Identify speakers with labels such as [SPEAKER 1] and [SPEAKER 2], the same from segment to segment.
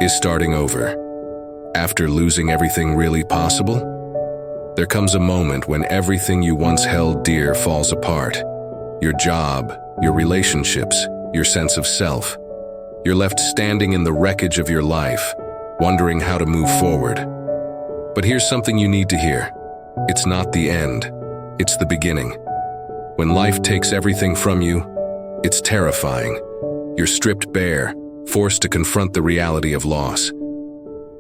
[SPEAKER 1] Is starting over, after losing everything, really possible? There comes a moment when everything you once held dear falls apart. Your job, your relationships, your sense of self. You're left standing in the wreckage of your life, wondering how to move forward. But here's something you need to hear. It's not the end. It's the beginning. When life takes everything from you, it's terrifying. You're stripped bare, forced to confront the reality of loss.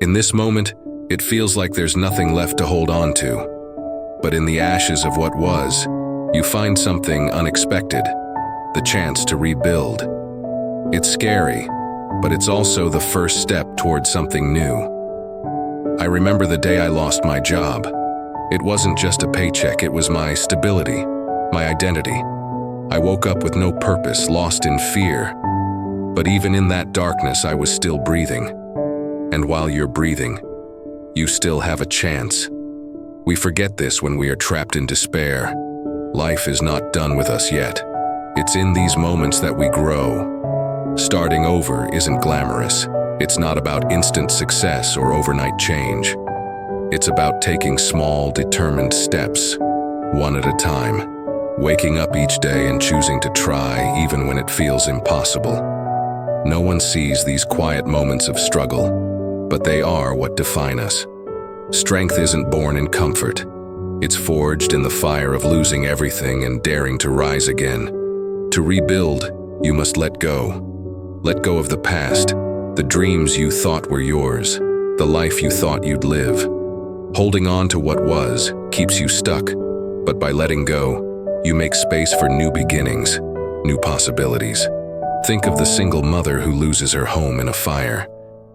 [SPEAKER 1] In this moment, it feels like there's nothing left to hold on to. But in the ashes of what was, you find something unexpected, the chance to rebuild. It's scary, but it's also the first step toward something new. I remember the day I lost my job. It wasn't just a paycheck, it was my stability, my identity. I woke up with no purpose, lost in fear. But even in that darkness, I was still breathing. And while you're breathing, you still have a chance. We forget this when we are trapped in despair. Life is not done with us yet. It's in these moments that we grow. Starting over isn't glamorous. It's not about instant success or overnight change. It's about taking small, determined steps, one at a time, waking up each day and choosing to try even when it feels impossible. No one sees these quiet moments of struggle, but they are what define us. Strength isn't born in comfort. It's forged in the fire of losing everything and daring to rise again. To rebuild, you must let go. Let go of the past, the dreams you thought were yours, the life you thought you'd live. Holding on to what was keeps you stuck, but by letting go, you make space for new beginnings, new possibilities. Think of the single mother who loses her home in a fire.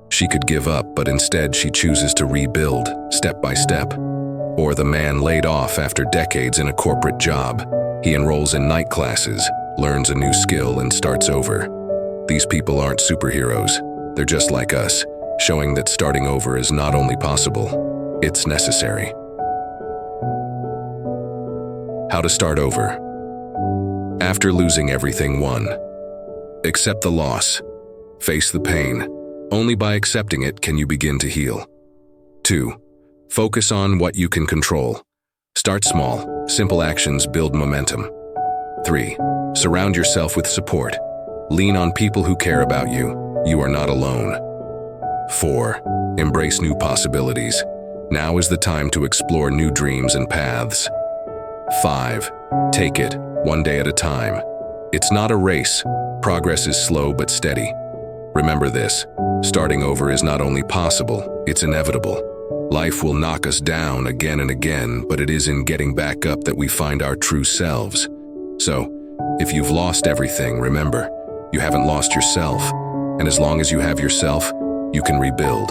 [SPEAKER 1] She could give up, but instead she chooses to rebuild, step by step. Or the man laid off after decades in a corporate job. He enrolls in night classes, learns a new skill, and starts over. These people aren't superheroes. They're just like us, showing that starting over is not only possible, it's necessary. How to start over. After losing everything, 1. Accept the loss. Face the pain. Only by accepting it can you begin to heal. 2. Focus on what you can control. Start small. Simple actions build momentum. 3. Surround yourself with support. Lean on people who care about you. You are not alone. 4. Embrace new possibilities. Now is the time to explore new dreams and paths. 5. Take it, one day at a time. It's not a race. Progress is slow but steady. Remember this, starting over is not only possible, it's inevitable. Life will knock us down again and again, but it is in getting back up that we find our true selves. So, if you've lost everything, remember, you haven't lost yourself. And as long as you have yourself, you can rebuild.